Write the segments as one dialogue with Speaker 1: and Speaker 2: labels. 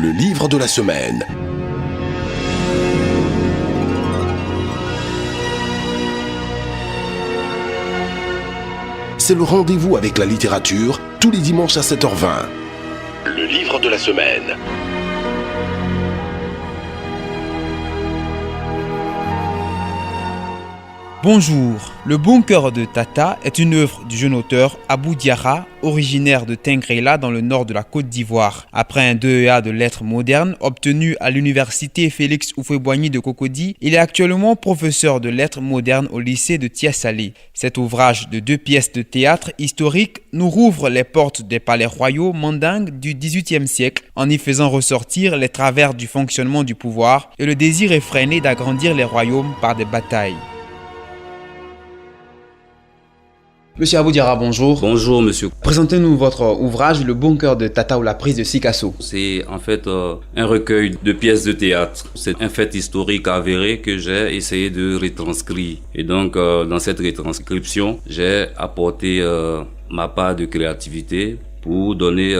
Speaker 1: le livre de la semaine. C'est le rendez-vous avec la littérature tous les dimanches à 7h20. Le livre de la semaine.
Speaker 2: Bonjour, Le Bunker de Tata est une œuvre du jeune auteur Abou Diarra, originaire de Tingrela dans le nord de la Côte d'Ivoire. Après un 2EA de lettres modernes obtenu à l'université Félix Houphouët-Boigny de Cocody, il est actuellement professeur de lettres modernes au lycée de Tiasalé. Cet ouvrage de 2 pièces de théâtre historiques nous rouvre les portes des palais royaux mandingues du XVIIIe siècle en y faisant ressortir les travers du fonctionnement du pouvoir et le désir effréné d'agrandir les royaumes par des batailles. Monsieur Abou Diarra, bonjour.
Speaker 3: Bonjour monsieur.
Speaker 2: Présentez-nous votre ouvrage Le Bunker de Tata ou la prise de Sikasso.
Speaker 3: C'est en fait un recueil de pièces de théâtre. C'est un fait historique avéré que j'ai essayé de retranscrire. Et donc dans cette retranscription, j'ai apporté ma part de créativité pour donner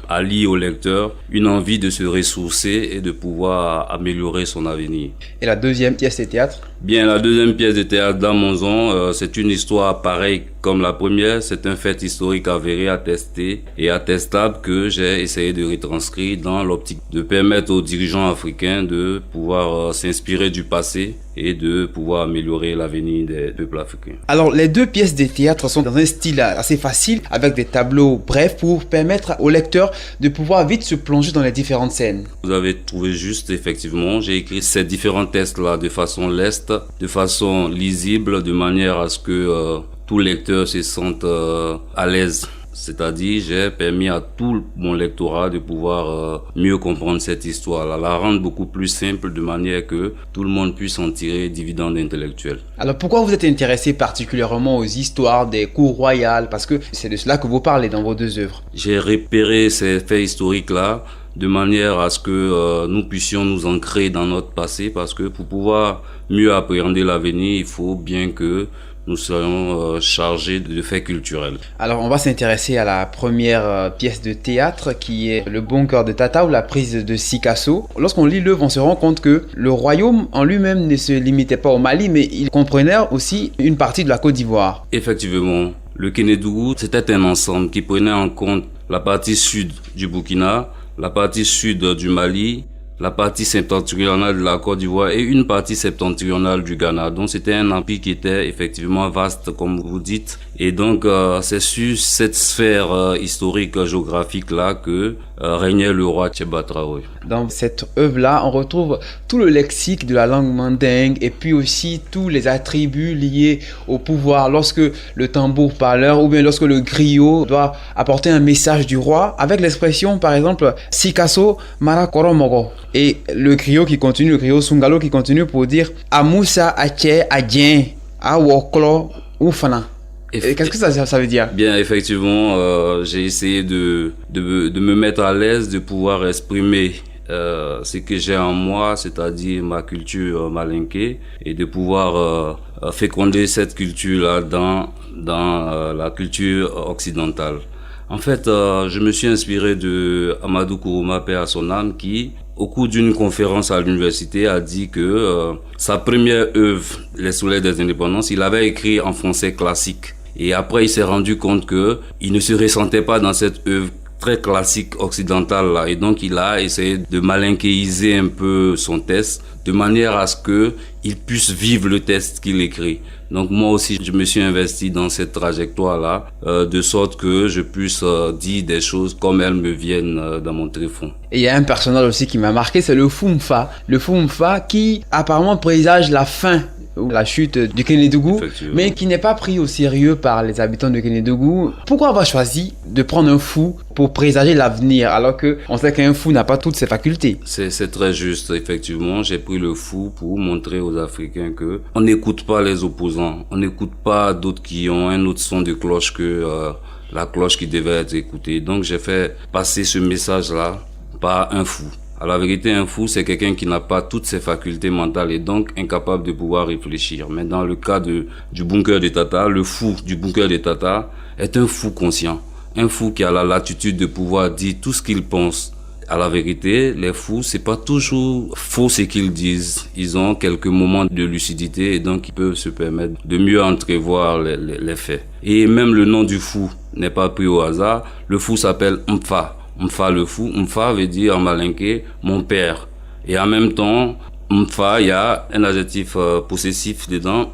Speaker 3: à lire au lecteur une envie de se ressourcer et de pouvoir améliorer son avenir.
Speaker 2: Et la deuxième pièce de théâtre?
Speaker 3: Bien, la deuxième pièce de théâtre d'Amazon, c'est une histoire pareille comme la première. C'est un fait historique avéré, attesté et attestable que j'ai essayé de retranscrire dans l'optique de permettre aux dirigeants africains de pouvoir s'inspirer du passé et de pouvoir améliorer l'avenir des peuples africains.
Speaker 2: Alors, les 2 pièces de théâtre sont dans un style assez facile, avec des tableaux brefs pour permettre au lecteur de pouvoir vite se plonger dans les différentes scènes.
Speaker 3: Vous avez trouvé juste, effectivement. J'ai écrit ces différents textes-là de façon leste, de façon lisible, de manière à ce que tout lecteur se sente à l'aise. C'est-à-dire, j'ai permis à tout mon lectorat de pouvoir mieux comprendre cette histoire-là, la rendre beaucoup plus simple de manière que tout le monde puisse en tirer dividende intellectuel.
Speaker 2: Alors, pourquoi vous êtes intéressé particulièrement aux histoires des cours royales? Parce que c'est de cela que vous parlez dans vos 2 œuvres.
Speaker 3: J'ai repéré ces faits historiques-là de manière à ce que nous puissions nous ancrer dans notre passé, parce que pour pouvoir mieux appréhender l'avenir, il faut bien que nous soyons chargés de faits culturels.
Speaker 2: Alors, on va s'intéresser à la première pièce de théâtre qui est Le Bunker de Tata ou la prise de Sikasso. Lorsqu'on lit l'œuvre, on se rend compte que le royaume en lui-même ne se limitait pas au Mali, mais il comprenait aussi une partie de la Côte d'Ivoire.
Speaker 3: Effectivement, le Kénédougou, c'était un ensemble qui prenait en compte la partie sud du Burkina, la partie sud du Mali, la partie septentrionale de la Côte d'Ivoire et une partie septentrionale du Ghana. Donc c'était un empire qui était effectivement vaste, comme vous dites. Et donc c'est sur cette sphère historique, géographique-là que régnait le roi Tchéba Traoré.
Speaker 2: Dans cette œuvre-là, on retrouve tout le lexique de la langue mandingue et puis aussi tous les attributs liés au pouvoir. Lorsque le tambour parleur ou bien lorsque le griot doit apporter un message du roi avec l'expression par exemple Sikasso Mara Koromogo. Et le griot qui continue, le griot Sungalo qui continue pour dire Amoussa Ache Adjen Awoklo Oufana. Qu'est-ce que ça veut dire?
Speaker 3: Bien, effectivement, j'ai essayé de me mettre à l'aise, de pouvoir exprimer ce que j'ai en moi, c'est-à-dire ma culture malinké, et de pouvoir féconder cette culture-là dans la culture occidentale. En fait, je me suis inspiré de Amadou Kourouma, paix à son âme, qui, au cours d'une conférence à l'université, a dit que sa première œuvre, Les Soleils des Indépendances, il avait écrit en français classique. Et après, il s'est rendu compte que il ne se ressentait pas dans cette œuvre très classique occidentale là. Et donc, il a essayé de malinkéiser un peu son texte de manière à ce que il puisse vivre le texte qu'il écrit. Donc, moi aussi, je me suis investi dans cette trajectoire-là, de sorte que je puisse dire des choses comme elles me viennent dans mon tréfonds.
Speaker 2: Et il y a un personnage aussi qui m'a marqué, c'est le Foumfa. Le Foumfa qui apparemment présage la fin, la chute du Kénédougou, mais qui n'est pas pris au sérieux par les habitants de Kénédougou. Pourquoi avoir choisi de prendre un fou pour présager l'avenir, alors qu'on sait qu'un fou n'a pas toutes ses facultés?
Speaker 3: C'est très juste, effectivement. J'ai pris le fou pour montrer aux Africains que on n'écoute pas les opposants, on n'écoute pas d'autres qui ont un autre son de cloche que la cloche qui devait être écoutée. Donc j'ai fait passer ce message-là par un fou. À la vérité, un fou, c'est quelqu'un qui n'a pas toutes ses facultés mentales et donc incapable de pouvoir réfléchir. Mais dans le cas du bunker de Tata, le fou du bunker de Tata est un fou conscient. Un fou qui a la latitude de pouvoir dire tout ce qu'il pense À la vérité, les fous, c'est pas toujours faux ce qu'ils disent. Ils ont quelques moments de lucidité et donc ils peuvent se permettre de mieux entrevoir les faits. Et même le nom du fou n'est pas pris au hasard. Le fou s'appelle Mfa. Mfa le fou. Mfa veut dire en malinké mon père. Et en même temps, Mfa, il y a un adjectif possessif dedans,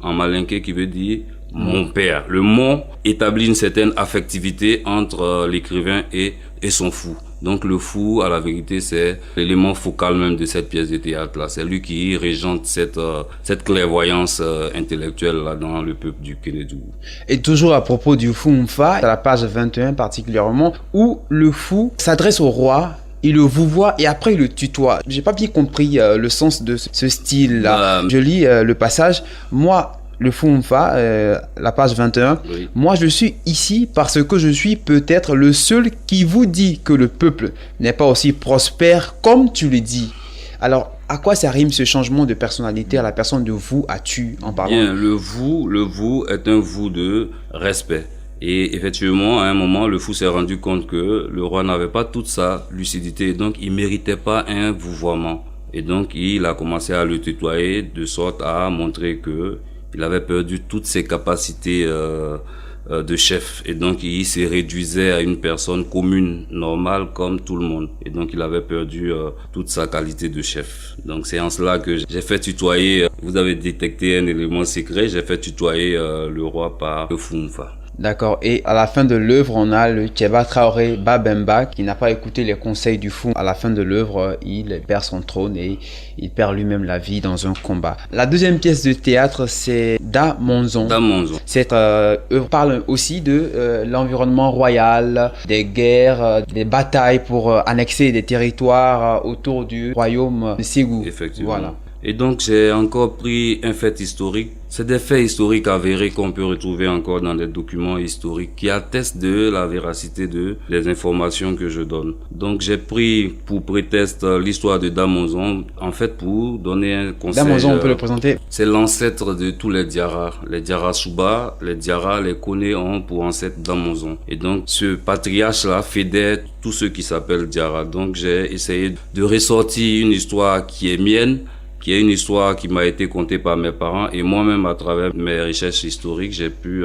Speaker 3: en malinké qui veut dire mon père. Le mot établit une certaine affectivité entre l'écrivain et son fou. Donc le fou, à la vérité, c'est l'élément focal même de cette pièce de théâtre-là. C'est lui qui régente cette clairvoyance intellectuelle-là dans le peuple du Kénédougou.
Speaker 2: Et toujours à propos du fou Mfa, à la page 21 particulièrement, où le fou s'adresse au roi, il le vouvoie et après il le tutoie. J'ai pas bien compris le sens de ce style-là. Je lis le passage. Moi, le fou Mfa, la page 21. Oui. Moi, je suis ici parce que je suis peut-être le seul qui vous dit que le peuple n'est pas aussi prospère comme tu le dis. Alors, à quoi ça rime ce changement de personnalité à la personne de vous à tu en parlant?
Speaker 3: Bien, le vous est un vous de respect. Et effectivement, à un moment, le fou s'est rendu compte que le roi n'avait pas toute sa lucidité, donc il méritait pas un vouvoiement. Et donc, il a commencé à le tutoyer de sorte à montrer que il avait perdu toutes ses capacités de chef. Et donc, il se réduisait à une personne commune, normale, comme tout le monde. Et donc, il avait perdu toute sa qualité de chef. Donc, c'est en cela que j'ai fait tutoyer, vous avez détecté un élément secret, j'ai fait tutoyer le roi par le fou Mfa.
Speaker 2: D'accord. Et à la fin de l'œuvre, on a le Kéba Traoré Babemba qui n'a pas écouté les conseils du fou. À la fin de l'œuvre, il perd son trône et il perd lui-même la vie dans un combat. La deuxième pièce de théâtre, c'est Da Monzon.
Speaker 3: Da Monzon.
Speaker 2: Cette œuvre parle aussi de l'environnement royal, des guerres, des batailles pour annexer des territoires autour du royaume de Ségou.
Speaker 3: Effectivement.
Speaker 2: Voilà.
Speaker 3: Et donc, j'ai encore pris un fait historique. C'est des faits historiques avérés qu'on peut retrouver encore dans des documents historiques qui attestent de la véracité des informations que je donne. Donc, j'ai pris pour prétexte l'histoire de Da Monzon, en fait, pour donner un conseil.
Speaker 2: Da Monzon, on peut le présenter.
Speaker 3: C'est l'ancêtre de tous les Diarra. Les Diarra Souba, les Diarra, les Koné ont pour ancêtre Da Monzon. Et donc, ce patriarche-là fédère tous ceux qui s'appellent Diarra. Donc, j'ai essayé de ressortir une histoire qui est mienne, qui est une histoire qui m'a été contée par mes parents et moi-même à travers mes recherches historiques, j'ai pu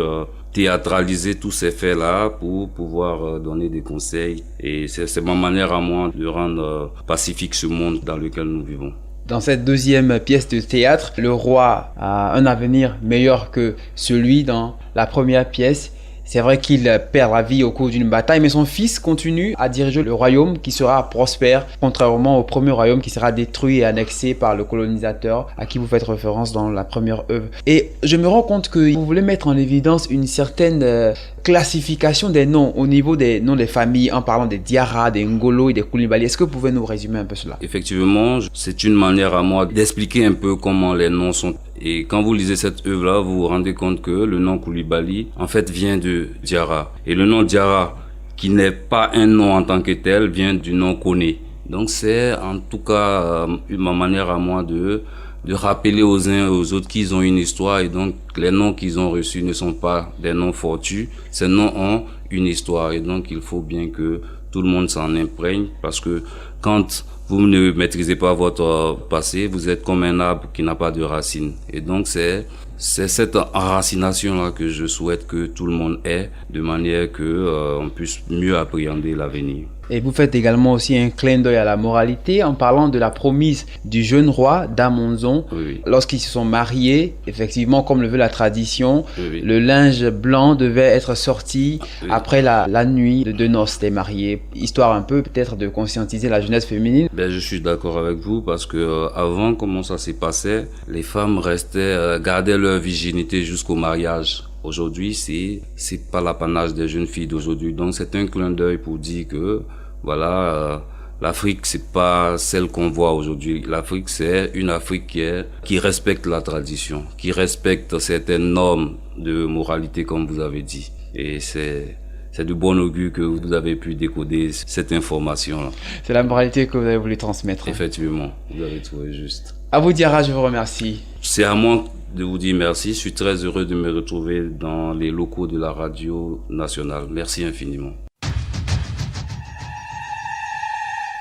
Speaker 3: théâtraliser tous ces faits-là pour pouvoir donner des conseils et c'est ma manière à moi de rendre pacifique ce monde dans lequel nous vivons.
Speaker 2: Dans cette deuxième pièce de théâtre, le roi a un avenir meilleur que celui dans la première pièce. C'est vrai qu'il perd la vie au cours d'une bataille, mais son fils continue à diriger le royaume qui sera prospère, contrairement au premier royaume qui sera détruit et annexé par le colonisateur à qui vous faites référence dans la première œuvre. Et je me rends compte que vous voulez mettre en évidence une certaine classification des noms au niveau des noms des familles en parlant des Diarra, des Ngolo et des Koulibaly. Est-ce que vous pouvez nous résumer un peu cela?
Speaker 3: Effectivement, c'est une manière à moi d'expliquer un peu comment les noms sont. Et quand vous lisez cette œuvre-là, vous vous rendez compte que le nom Koulibaly, en fait, vient de Diarra. Et le nom Diarra, qui n'est pas un nom en tant que tel, vient du nom Koné. Donc c'est en tout cas ma manière à moi de rappeler aux uns et aux autres qu'ils ont une histoire et donc les noms qu'ils ont reçus ne sont pas des noms fortuits. Ces noms ont une histoire et donc il faut bien que tout le monde s'en imprègne parce que quand vous ne maîtrisez pas votre passé, vous êtes comme un arbre qui n'a pas de racines. Et donc c'est cette enracination-là que je souhaite que tout le monde ait de manière que on puisse mieux appréhender l'avenir.
Speaker 2: Et vous faites également aussi un clin d'œil à la moralité en parlant de la promise du jeune roi Da Monzon.
Speaker 3: Oui.
Speaker 2: Lorsqu'ils se sont mariés, effectivement, comme le veut la tradition,
Speaker 3: Oui.
Speaker 2: le linge blanc devait être sorti après la nuit de noces des mariés. Histoire un peu peut-être de conscientiser la jeunesse féminine.
Speaker 3: Ben, je suis d'accord avec vous parce que avant, comment ça s'est passé, les femmes restaient, gardaient leur virginité jusqu'au mariage. Aujourd'hui, c'est pas l'apanage des jeunes filles d'aujourd'hui. Donc, c'est un clin d'œil pour dire que, voilà, l'Afrique, c'est pas celle qu'on voit aujourd'hui. L'Afrique, c'est une Afrique qui respecte la tradition, qui respecte certaines normes de moralité, comme vous avez dit. Et c'est de bon augure que vous avez pu décoder cette information-là.
Speaker 2: C'est la moralité que vous avez voulu transmettre.
Speaker 3: Effectivement, vous avez trouvé juste.
Speaker 2: À vous, Diarra, je vous remercie.
Speaker 3: C'est à moi de vous dire merci. Je suis très heureux de me retrouver dans les locaux de la radio nationale. Merci infiniment.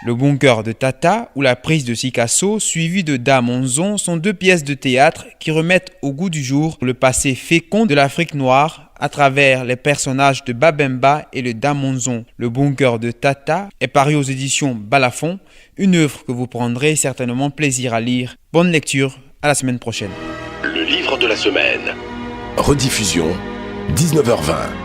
Speaker 2: Le bunker de Tata ou la prise de Sikasso, suivie de Damonzon, sont deux pièces de théâtre qui remettent au goût du jour le passé fécond de l'Afrique noire à travers les personnages de Babemba et le Damonzon. Le bunker de Tata est paru aux éditions Balafon, une œuvre que vous prendrez certainement plaisir à lire. Bonne lecture, à la semaine prochaine.
Speaker 1: Le livre de la semaine. Rediffusion, 19h20.